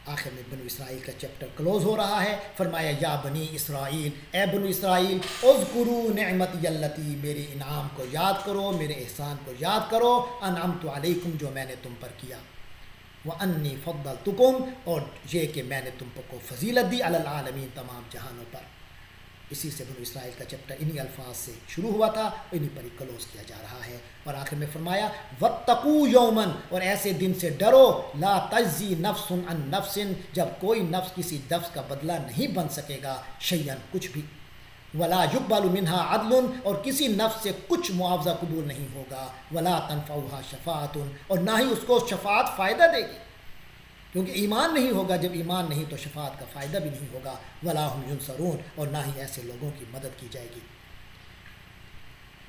آخر میں بنو اسرائیل کا چیپٹر کلوز ہو رہا ہے. فرمایا یا بنی اسرائیل، اے بنو اسرائیل، اذکروا نعمتی اللتی، میرے انعام کو یاد کرو، میرے احسان کو یاد کرو، انعمت علیکم، جو میں نے تم پر کیا، وانی فضلتکم، اور یہ کہ میں نے تم کو فضیلت دی، علی العالمین، تمام جہانوں پر. اسی سے بنو اسرائیل کا چیپٹر انہی الفاظ سے شروع ہوا تھا، انہی پر ہی کلوز کیا جا رہا ہے. اور آخر میں فرمایا واتقوا یوما، اور ایسے دن سے ڈرو، لا تجزی نفس عن نفس، جب کوئی نفس کسی نفس کا بدلہ نہیں بن سکے گا، شیئا، کچھ بھی، ولا یقبل منها عدل، اور کسی نفس سے کچھ معاوضہ قبول نہیں ہوگا، ولا تنفعها شفاعت، اور نہ ہی اس کو شفاعت فائدہ دے گی، کیونکہ ایمان نہیں ہوگا. جب ایمان نہیں تو شفاعت کا فائدہ بھی نہیں ہوگا. ولا هم ينصرون، اور نہ ہی ایسے لوگوں کی مدد کی جائے گی.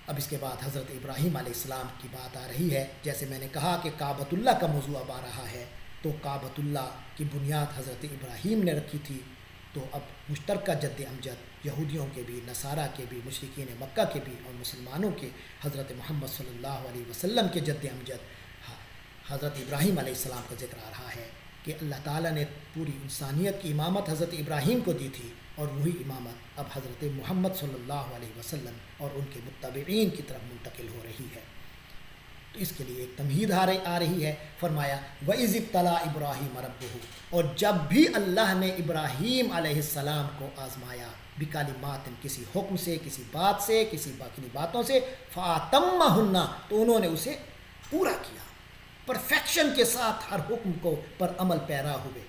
اب اس کے بعد حضرت ابراہیم علیہ السلام کی بات آ رہی ہے. جیسے میں نے کہا کہ کعبۃ اللہ کا موضوع اب آ رہا ہے، تو کعبۃ اللہ کی بنیاد حضرت ابراہیم نے رکھی تھی. تو اب مشترکہ جد امجد یہودیوں کے بھی، نصارہ کے بھی، مشرکین مکہ کے بھی، اور مسلمانوں کے حضرت محمد صلی اللہ علیہ وسلم کے جد امجد حضرت ابراہیم علیہ السلام کا ذکر آ رہا ہے کہ اللہ تعالیٰ نے پوری انسانیت کی امامت حضرت ابراہیم کو دی تھی، اور وہی امامت اب حضرت محمد صلی اللہ علیہ وسلم اور ان کے متبعین کی طرف منتقل ہو رہی ہے. تو اس کے لیے ایک تمہید آ رہی ہے. فرمایا وَإِذِ ابْتَلَىٰ إِبْرَاهِيمَ رَبُّهُ، اور جب بھی اللہ نے ابراہیم علیہ السلام کو آزمایا، بکلمات، کسی حکم سے، کسی بات سے، کسی باقی باتوں سے، فَأَتَمَّهُنَّ، تو انہوں نے اسے پورا کیا، پرفیکشن کے ساتھ ہر حکم کو پر عمل پیرا ہوئے.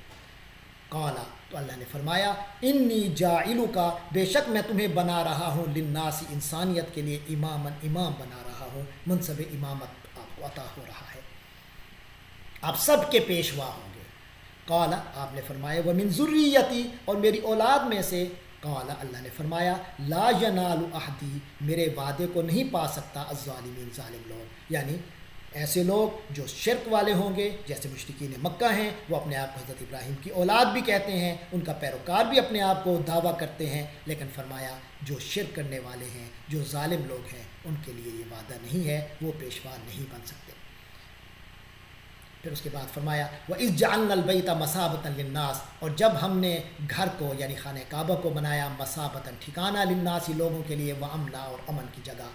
قالا، تو اللہ نے فرمایا انی جاعلک، بے شک میں تمہیں بنا رہا ہوں، للناس، انسانیت کے لیے، امام بنا رہا ہوں. منصب امامت آپ کو عطا ہو رہا ہے، آپ سب کے پیشوا ہوں گے. قالا، آپ نے فرمایا ومن ذریتی، اور میری اولاد میں سے. قالا، اللہ نے فرمایا لا ینال عہدی، میرے وعدے کو نہیں پا سکتا الظالمین، ظالم لوگ، یعنی ایسے لوگ جو شرک والے ہوں گے، جیسے مشرکین مکہ ہیں، وہ اپنے آپ کو حضرت ابراہیم کی اولاد بھی کہتے ہیں، ان کا پیروکار بھی اپنے آپ کو دعویٰ کرتے ہیں، لیکن فرمایا جو شرک کرنے والے ہیں، جو ظالم لوگ ہیں، ان کے لیے یہ وعدہ نہیں ہے، وہ پیشوا نہیں بن سکتے. پھر اس کے بعد فرمایا وَإِذْ جَعَلْنَا الْبَيْتَ مَثَابَةً لِلنَّاسِ، اور جب ہم نے گھر کو یعنی خانہ کعبہ کو بنایا، مَثَابَةً، ٹھکانہ، لِلنَّاسِ، لوگوں کے لیے، وَأَمْنًا، اور امن کی جگہ.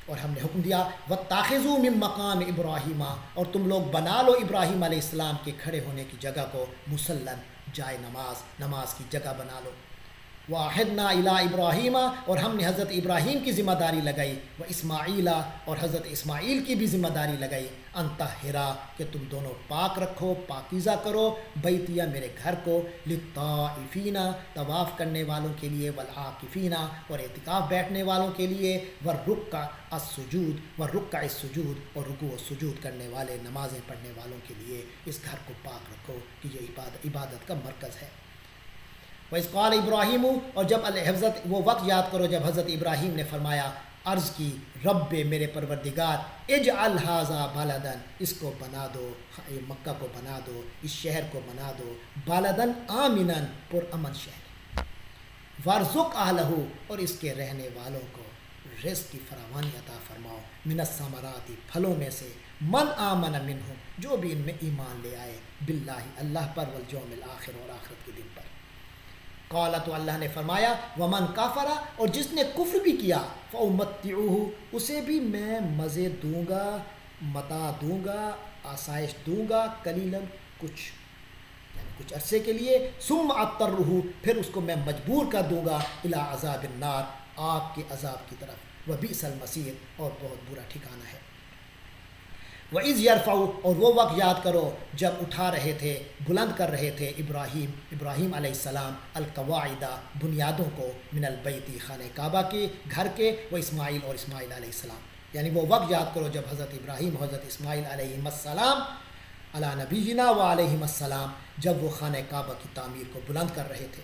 اور ہم نے حکم دیا وَاتَّخِذُوا مِن مَّقَامِ إِبْرَاهِيمَ، اور تم لوگ بنا لو ابراہیم علیہ السلام کے کھڑے ہونے کی جگہ کو، مُصَلًّا، جائے نماز، نماز کی جگہ بنا لو. وَعَهِدْنَا إِلَىٰ إِبْرَاهِيمَ، اور ہم نے حضرت ابراہیم کی ذمہ داری لگائی، وَإِسْمَاعِيلَ، اور حضرت اسماعیل کی بھی ذمہ داری لگائی، أَن طَهِّرَا، کہ تم دونوں پاک رکھو، پاکیزہ کرو، بیتیہ، میرے گھر کو، لِلطَّائِفِينَ، طواف کرنے والوں کے لیے، وَالْعَاكِفِينَ، اور اعتکاف بیٹھنے والوں کے لیے، وَالرُّكَّعِ السُّجُودِ، اور رکوع و سجود کرنے والے، نمازیں پڑھنے والوں کے لیے اس گھر کو پاک رکھو کہ یہ عبادت کا مرکز ہے. وَإِذْ قَالَ إِبْرَاهِيمُ، اور جب حضرت، وہ وقت یاد کرو جب حضرت ابراہیم نے فرمایا، عرض کی، رب میرے پروردگار، اجعل ھذا بلدن، اس کو بنا دو، مکہ کو بنا دو، اس شہر کو بنا دو، بلدن آمنا، پر امن شہر، وارزق اہلہ، اور اس کے رہنے والوں کو رزق کی فراوانی عطا فرماؤ، من الثمرات، پھلوں میں سے، من آمن منہم، جو بھی ان میں ایمان لے آئے، باللہ، اللہ پر، والیوم الآخر، اور آخرت کے دن پر. قال، تو اللہ نے فرمایا ومن کافر، اور جس نے کفر بھی کیا، فأمتعوہ، اسے بھی میں مزے دوں گا، متاع دوں گا، آسائش دوں گا، قلیلا، کچھ عرصے کے لیے، ثم اضطرہ، پھر اس کو میں مجبور کر دوں گا، الی عذاب النار، آگ کے عذاب کی طرف، وبئس المصیر، اور بہت برا ٹھکانہ ہے. وَإِذْ يَرْفَعُ، اور وہ وقت یاد کرو جب اٹھا رہے تھے، بلند کر رہے تھے، ابراہیم علیہ السلام، القواعد، بنیادوں کو، من البیت، خانہ کعبہ کے، گھر کے، و اسماعیل، اور اسماعیل علیہ السلام، یعنی وہ وقت یاد کرو جب حضرت ابراہیم، حضرت اسماعیل علیہ السلام، علی نبینا و علیہم السلام، جب وہ خانہ کعبہ کی تعمیر کو بلند کر رہے تھے.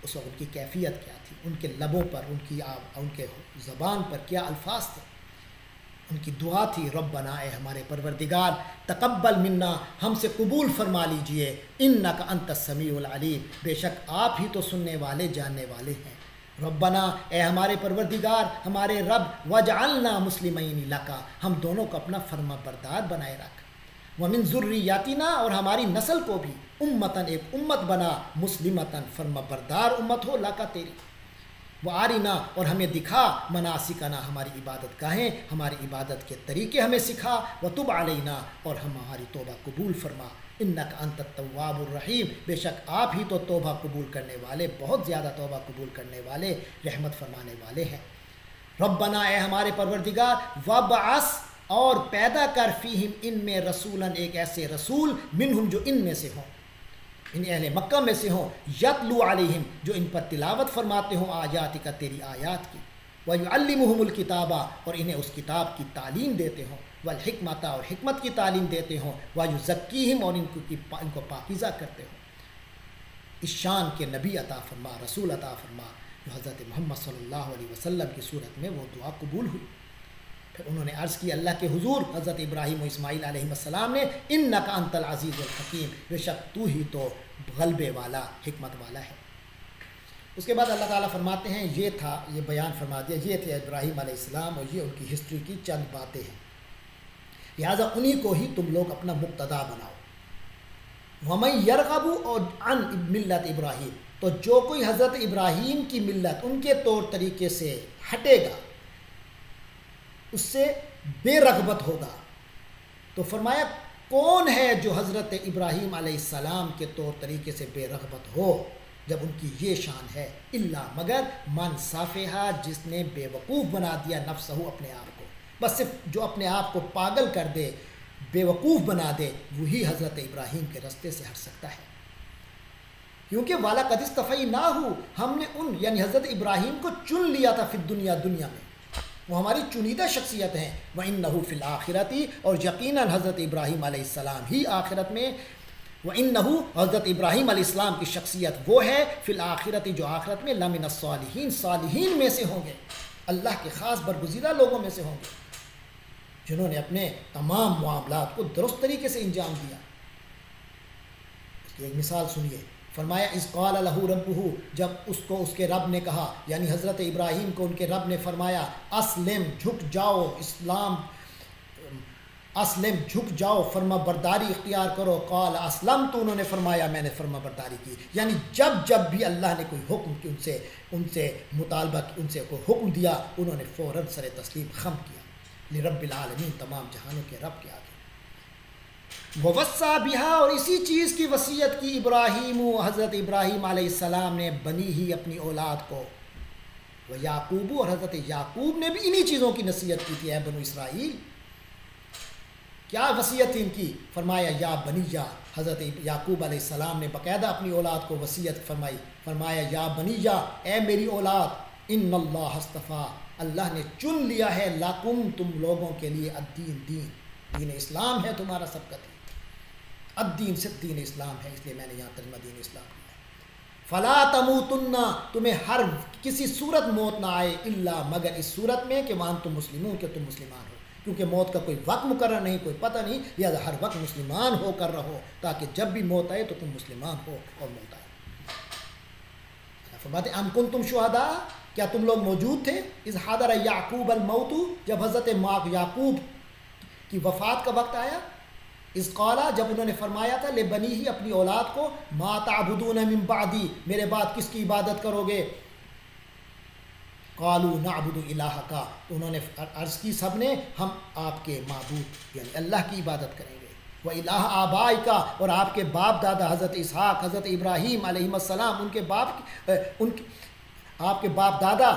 اس وقت ان کی کیفیت کیا تھی، ان کے لبوں پر، ان کے زبان پر کیا الفاظ تھے. ان کی دعا تھی، ربنا، اے ہمارے پروردگار، تقبل منا، ہم سے قبول فرما لیجئے، انک انت السمیع العلیم، بے شک آپ ہی تو سننے والے، جاننے والے ہیں. ربنا، اے ہمارے پروردگار، ہمارے رب، وجعلنا مسلمین لک، ہم دونوں کو اپنا فرما بردار بنائے رکھ. ومن ذریاتنا اور ہماری نسل کو بھی امتن ایک امت بنا مسلمتن فرما بردار امت ہو لکا تیری، وہ آرینا اور ہمیں دکھا مناسکنا ہماری عبادت گاہیں، ہماری عبادت کے طریقے ہمیں سکھا، وتب علینا اور ہماری توبہ قبول فرما، انک انت التواب الرحیم بے شک آپ ہی تو توبہ قبول کرنے والے، بہت زیادہ توبہ قبول کرنے والے، رحمت فرمانے والے ہیں۔ ربنا اے ہمارے پروردگار، وابعث اور پیدا کر فیہم ان میں رسولاً ایک ایسے رسول منہم جو ان میں سے ہوں، ان اہل مکہ میں سے ہوں، یتلو علیہم جو ان پر تلاوت فرماتے ہوں آیات کا تیری آیات کی، ویعلمہم الکتابہ اور انہیں اس کتاب کی تعلیم دیتے ہوں، والحکمت اور حکمت کی تعلیم دیتے ہوں، ویزکیہم اور ان کو پاکیزہ کرتے ہوں۔ اس شان کے نبی عطا فرما، رسول عطا فرما جو حضرت محمد صلی اللہ علیہ وسلم کی صورت میں وہ دعا قبول ہوئی۔ پھر انہوں نے عرض کی اللہ کے حضور حضرت ابراہیم و اسماعیل علیہ السلام نے، انک انت العزیز الحکیم بے شک تو ہی تو غلبے والا حکمت والا ہے۔ اس کے بعد اللہ تعالیٰ فرماتے ہیں یہ تھا، یہ بیان فرما دیا، یہ تھے ابراہیم علیہ السلام اور یہ ان کی ہسٹری کی چند باتیں ہیں، لہٰذا انہی کو ہی تم لوگ اپنا مقتدا بناؤ۔ وَمَن يَرْغَبُ اور عن ملت ابراہیم، تو جو کوئی حضرت ابراہیم کی ملت ان کے طور طریقے سے ہٹے گا، اس سے بے رغبت ہوگا، تو فرمایا کون ہے جو حضرت ابراہیم علیہ السلام کے طور طریقے سے بے رغبت ہو جب ان کی یہ شان ہے، الا مگر من صافحہ جس نے بے وقوف بنا دیا نفسہ اپنے آپ کو، بس صرف جو اپنے آپ کو پاگل کر دے، بے وقوف بنا دے، وہی حضرت ابراہیم کے رستے سے ہٹ سکتا ہے۔ کیونکہ والا قد اصطفیناہ، ہم نے ان یعنی حضرت ابراہیم کو چن لیا تھا فی الدنیا، دنیا میں وہ ہماری چنیدہ شخصیت ہیں، وَإِنَّهُ فِي الْآخِرَةِ اور یقیناً حضرت ابراہیم علیہ السلام ہی آخرت میں، وَإِنَّهُ حضرت ابراہیم علیہ السلام کی شخصیت وہ ہے فی الآخرۃ جو آخرت میں لَمِنَ الصَّالِحِينَ صالحین میں سے ہوں گے، اللہ کے خاص برگزیدہ لوگوں میں سے ہوں گے، جنہوں نے اپنے تمام معاملات کو درست طریقے سے انجام دیا۔ اس کی ایک مثال سنیے، فرمایا اذ قال لہ ربہ، جب اس کو اس کے رب نے کہا، یعنی حضرت ابراہیم کو ان کے رب نے فرمایا اسلم جھک جاؤ، اسلم جھک جاؤ، فرما برداری اختیار کرو، قال اسلم تو انہوں نے فرمایا میں نے فرما برداری کی، یعنی جب بھی اللہ نے کوئی حکم کی ان سے مطالبہ ان سے کوئی حکم دیا، انہوں نے فوراً سر تسلیم خم کیا لرب العالمین، تمام جہانوں کے رب کے آگے۔ ووصا بہا اور اسی چیز کی وصیت کی ابراہیم، حضرت ابراہیم علیہ السلام نے بنی ہی اپنی اولاد کو، وہ یعقوب اور حضرت یعقوب نے بھی انہی چیزوں کی نصیحت کی تھی، اے بنو اسرائیل۔ کیا وصیت تھی ان کی؟ فرمایا یا بنیہ، حضرت یعقوب علیہ السلام نے باقاعدہ اپنی اولاد کو وصیت فرمائی، فرمایا یا بنیہ اے میری اولاد، ان اللہ اصطفیٰ اللہ نے چن لیا ہے، لکم تم لوگوں کے لیے الدین دین اسلام ہے تمہارا سب کا دین، الدین صرف دین اسلام ہے، اس لیے میں نے یہاں ترجمہ دین اسلام کیا ہے۔ فلا تموتن تمہیں ہر کسی صورت موت نہ آئے، الا مگر اس صورت میں کہ وانتم مسلمون کہ تم مسلمان ہو، کیونکہ موت کا کوئی وقت مقرر نہیں، کوئی پتہ نہیں، لہذا ہر وقت مسلمان ہو کر رہو تاکہ جب بھی موت آئے تو تم مسلمان ہو اور موت آئے۔ فرماتے ام کنتم شہداء، کیا تم لوگ موجود تھے، اذ حضر یعقوب الموت جب حضرت یعقوب کی وفات کا وقت آیا، اس قالا جب انہوں نے فرمایا تھا لبنی ہی اپنی اولاد کو، ما تعبدون من بعدی میرے بعد کس کی عبادت کرو گے، قالوا نعبد الہک، انہوں نے عرض کی سب نے ہم آپ کے معبود یعنی اللہ کی عبادت کریں گے، و الہ آبائک اور آپ کے باپ دادا حضرت اسحاق حضرت ابراہیم علیہ السلام ان کے آپ کے باپ دادا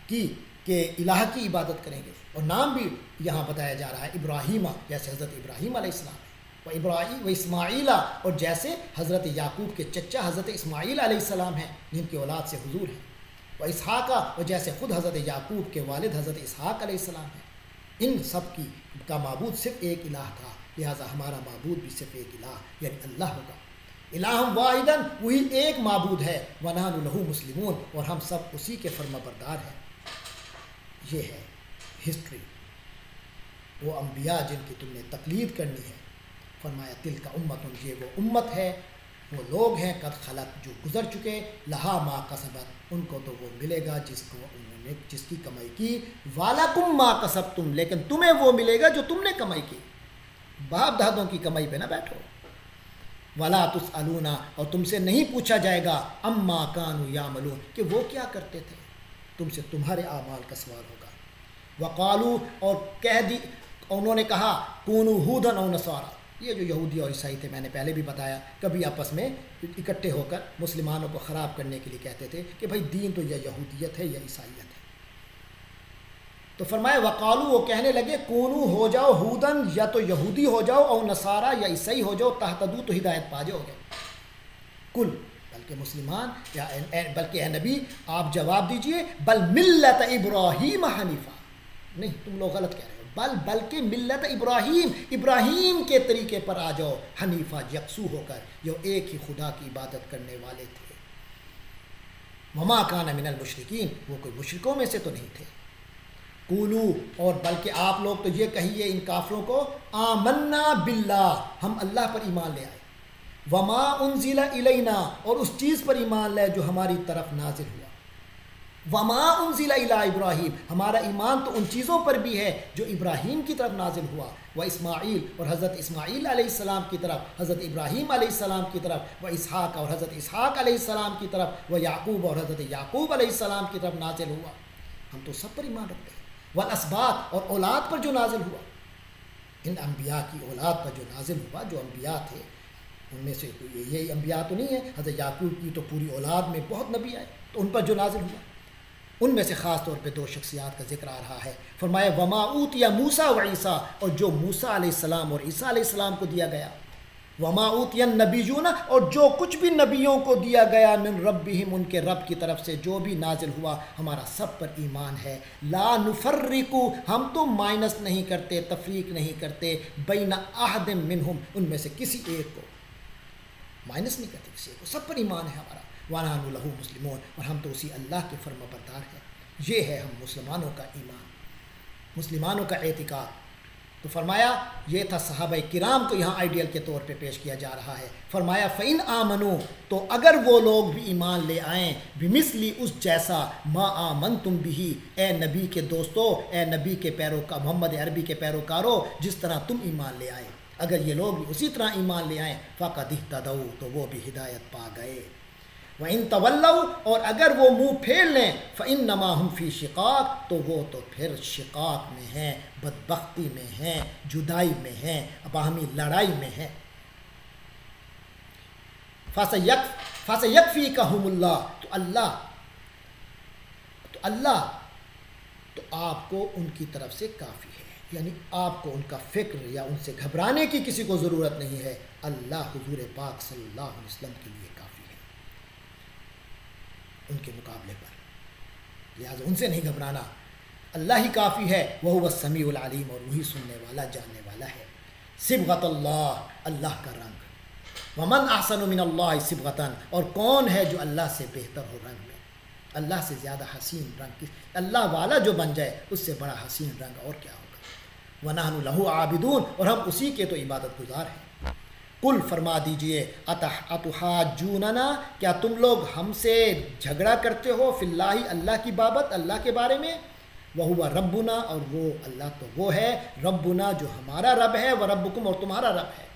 کی کہ الہ کی عبادت کریں گے، اور نام بھی یہاں بتایا جا رہا ہے ابراہیم، جیسے حضرت ابراہیم علیہ السلام ہے، و ابراہیم و اسماعیل اور جیسے حضرت یعقوب کے چچا حضرت اسماعیل علیہ السلام ہیں جن کی اولاد سے حضور ہیں، و اسحاق اور جیسے خود حضرت یعقوب کے والد حضرت اسحاق علیہ السلام ہیں، ان سب کا معبود صرف ایک الہ تھا، لہٰذا ہمارا معبود بھی صرف ایک الہ یعنی اللہ ہوگا، الہ واحدن وہی ایک معبود ہے، ونحن لہ مسلمون اور ہم سب اسی کے فرما بردار ہیں۔ یہ ہے ہسٹری، وہ انبیاء جن کی تم نے تقلید کرنی ہے۔ فرمایا تل کا امت، یہ وہ امت ہے، وہ لوگ ہیں قد خلت جو گزر چکے، لہا ما کسبت ان کو تو وہ ملے گا جس کو انہوں نے جس کی کمائی کی، والکم ما کسبتم لیکن تمہیں وہ ملے گا جو تم نے کمائی کی۔ باپ دادوں کی کمائی پہ نہ بیٹھو. ولا تسألون، اور تم سے نہیں پوچھا جائے گا اما کانوا یعملون، کہ وہ کیا کرتے تھے. تم سے تمہارے اعمال کا سوال ہوگا. وقالو، اور انہوں نے کہا کونوا ھودا او نصارا. یہ جو یہودی اور عیسائی تھے، میں نے پہلے بھی بتایا، کبھی آپس میں اکٹھے ہو کر مسلمانوں کو خراب کرنے کے لیے کہتے تھے کہ بھائی دین تو یا یہودیت ہے یا عیسائیت ہے. تو فرمایا وقالو، وہ کہنے لگے کونو، ہو جاؤ ہودن، یا تو یہودی ہو جاؤ، او نصارا، یا عیسائی ہو جاؤ، تہتدو، تو ہدایت پا جاؤ گے. کل، بلکہ مسلمان یا بلکہ اے نبی آپ جواب دیجئے بل ملت ابراہیم حنیفہ. نہیں، تم لوگ غلط کہہ رہے ہو. بلکہ ملت ابراہیم کے طریقے پر آ جاؤ، حنیفہ، یکسو ہو کر، جو ایک ہی خدا کی عبادت کرنے والے تھے. وما کان من المشرکین، وہ کوئی مشرکوں میں سے تو نہیں تھے. قولو، اور بلکہ آپ لوگ تو یہ کہیے ان کافروں کو، آمنا باللہ، ہم اللہ پر ایمان لے آئے. وما انزل الینا، اور اس چیز پر ایمان لے جو ہماری طرف نازل ہوا. وما انزل الی ابراہیم، ہمارا ایمان تو ان چیزوں پر بھی ہے جو ابراہیم کی طرف نازل ہوا. و اسماعیل، اور حضرت اسماعیل علیہ السلام کی طرف، حضرت ابراہیم علیہ السلام کی طرف. و اسحاق، اور حضرت اسحاق علیہ السلام کی طرف. و یعقوب، اور حضرت یعقوب علیہ السلام کی طرف نازل ہوا. ہم تو سب پر ایمان رکھتے ہیں. والاسباط، اور اولاد پر جو نازل ہوا، ان انبیاء کی اولاد پر جو نازل ہوا، جو انبیاء تھے ان میں سے یہی انبیاء تو نہیں ہے. حضرت یعقوب کی تو پوری اولاد میں بہت نبی آئے، تو ان پر جو نازل ہوا، ان میں سے خاص طور پہ 2 شخصیات کا ذکر آ رہا ہے. فرمایا وما اوتیا موسیٰ و عیسیٰ، اور جو موسیٰ علیہ السلام اور عیسیٰ علیہ السلام کو دیا گیا. وما اوتیا النبیون، اور جو کچھ بھی نبیوں کو دیا گیا، من ربہم، ان کے رب کی طرف سے جو بھی نازل ہوا، ہمارا سب پر ایمان ہے. لا نفرق، ہم تو مائنس نہیں کرتے، تفریق نہیں کرتے، بین احد منہم، ان میں سے کسی ایک کو مائنس نہیں کرتے، کسی ایک کو، سب پر ایمان ہے ہمارا. وَنَحْنُ لَهُ مُسْلِمُونَ، اور ہم تو اسی اللہ کے فرما بردار ہیں. یہ ہے ہم مسلمانوں کا ایمان، مسلمانوں کا اعتقاد. تو فرمایا یہ تھا صحابہ کرام کو یہاں آئیڈیل کے طور پہ پیش کیا جا رہا ہے. فرمایا فَإِنْ آمَنُوا، تو اگر وہ لوگ بھی ایمان لے آئیں، بِمِثْلِ، اس جیسا، مَا آمَنْتُمْ بِهِ، اے نبی کے دوستو، اے نبی کے پیروکار، محمد عربی کے پیروکاروں، جس طرح تم ایمان لے آئے، اگر یہ لوگ بھی اسی طرح ایمان لے آئیں، فَقَدِ اهْتَدَوْا، تو وہ بھی ہدایت پا گئے. وَإِن تَوَلَّوْا، اور اگر وہ منہ پھیر لیں، فَإِنَّمَا هُمْ فِي شِقَاقٍ، تو وہ تو پھر شقاق میں ہیں، بدبختی میں ہیں، جدائی میں ہیں، باہمی لڑائی میں ہیں. فَسَيَكْفِيكَهُمُ اللَّهُ، تو اللہ تو آپ کو ان کی طرف سے کافی ہے، یعنی آپ کو ان کا فکر یا ان سے گھبرانے کی کسی کو ضرورت نہیں ہے. اللہ حضور پاک صلی اللہ علیہ وسلم کے لیے کافی ہے ان کے مقابلے پر، لہٰذا ان سے نہیں گھبرانا، اللہ ہی کافی ہے. وَهُوَ السَّمِيعُ الْعَلِيمُ، اور وہی سننے والا، جاننے والا ہے. صبغۃ اللہ، اللہ کا رنگ. وَمَنْ أَحْسَنُ مِنَ اللَّهِ صِبْغَةً، اور کون ہے جو اللہ سے بہتر ہو رنگ میں، اللہ سے زیادہ حسین رنگ، اللہ والا جو بن جائے اس سے بڑا حسین رنگ اور کیا ہوگا. وَنَحْنُ لَهُ عَابِدُونَ، اور ہم اسی کے تو عبادت گزار ہیں. قل، فرما دیجئے، اتحاجوننا، کیا تم لوگ ہم سے جھگڑا کرتے ہو، فی اللہ، اللہ کی بابت، اللہ کے بارے میں. وہو ربنا، اور وہ اللہ تو وہ ہے، ربنا جو ہمارا رب ہے، وربکم، اور تمہارا رب ہے.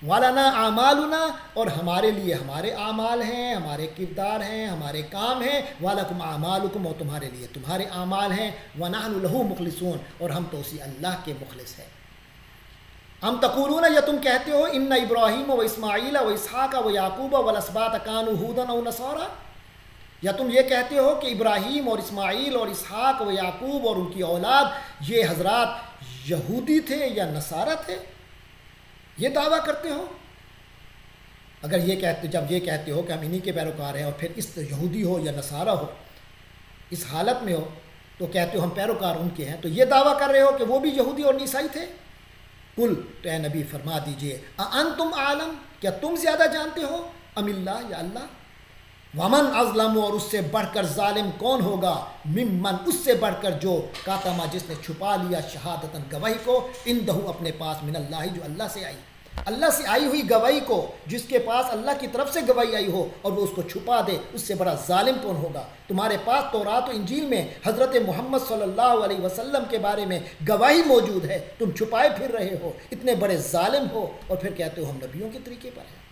ولنا اعمالنا، اور ہمارے لیے ہمارے اعمال ہیں، ہمارے کردار ہیں، ہمارے کام ہیں. ولکم اعمالکم، اور تمہارے لیے تمہارے اعمال ہیں. ونحن لہ مخلصون، اور ہم تو اسی اللہ کے مخلص ہیں. ام تقولون، یا تم کہتے ہو، ان ابراہیم و اسماعیل و اسحاق و یعقوب والاسباط کانوا ھودا او نصارا، یا تم یہ کہتے ہو کہ ابراہیم اور اسماعیل اور اسحاق و یعقوب اور ان کی اولاد یہ حضرات یہودی تھے یا نصارہ تھے، یہ دعویٰ کرتے ہو. اگر جب یہ کہتے ہو کہ ہم انہی کے پیروکار ہیں، اور پھر اس یہودی ہو یا نصارہ ہو، اس حالت میں ہو، تو کہتے ہو ہم پیروکار ان کے ہیں، تو یہ دعویٰ کر رہے ہو کہ وہ بھی یہودی اور عیسائی تھے. قل، تو اے نبی فرما دیجئے، اانتم عالم، کیا تم زیادہ جانتے ہو، ام اللہ، یا اللہ. ومن اظلم، اور اس سے بڑھ کر ظالم کون ہوگا، ممن، اس سے بڑھ کر جو، کاتما، جس نے چھپا لیا، شہادتن، گواہی کو، اندہ، اپنے پاس، من اللہ، جو اللہ سے آئی. اللہ سے آئی ہوئی گواہی کو جس کے پاس اللہ کی طرف سے گواہی آئی ہو اور وہ اس کو چھپا دے، اس سے بڑا ظالم کون ہوگا؟ تمہارے پاس تورات و انجیل میں حضرت محمد صلی اللہ علیہ وسلم کے بارے میں گواہی موجود ہے، تم چھپائے پھر رہے ہو، اتنے بڑے ظالم ہو، اور پھر کہتے ہو ہم نبیوں کے طریقے پر ہیں۔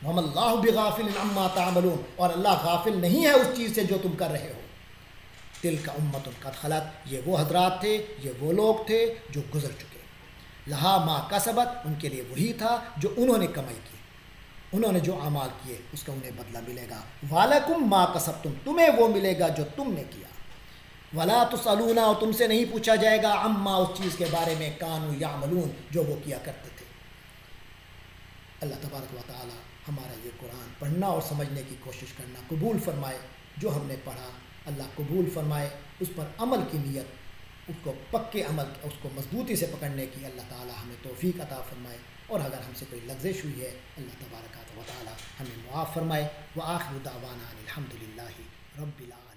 وَمَا اللَّهُ بِغَافِلٍ عَمَّا تَعْمَلُونَ، اور اللہ غافل نہیں ہے اس چیز سے جو تم کر رہے ہو۔ تِلْکَ أُمَّةٌ قَدْ خَلَتْ، یہ وہ حضرات تھے، یہ وہ لوگ تھے جو گزر چکے، لہا ما کسبت، ان کے لیے وہی تھا جو انہوں نے کمائی کی، انہوں نے جو اعمال کیے اس کا انہیں بدلہ ملے گا، وَلَكُمْ مَا کسبتم، تمہیں وہ ملے گا جو تم نے کیا، وَلَا تُسْأَلُونَ، اور تم سے نہیں پوچھا جائے گا، عَمَّا، اس چیز کے بارے میں، کانوا یعملون، جو وہ کیا کرتے تھے۔ اللہ تبارک و تعالی ہمارا یہ قرآن پڑھنا اور سمجھنے کی کوشش کرنا قبول فرمائے، جو ہم نے پڑھا اللہ قبول فرمائے، اس پر عمل کی نیت، اس کو پکے عمل، اس کو مضبوطی سے پکڑنے کی اللہ تعالی ہمیں توفیق عطا فرمائے، اور اگر ہم سے کوئی لغزش ہوئی ہے اللہ تبارک و تعالی ہمیں معاف فرمائے۔ وآخر دعوانا ان الحمد للہ رب العالمین۔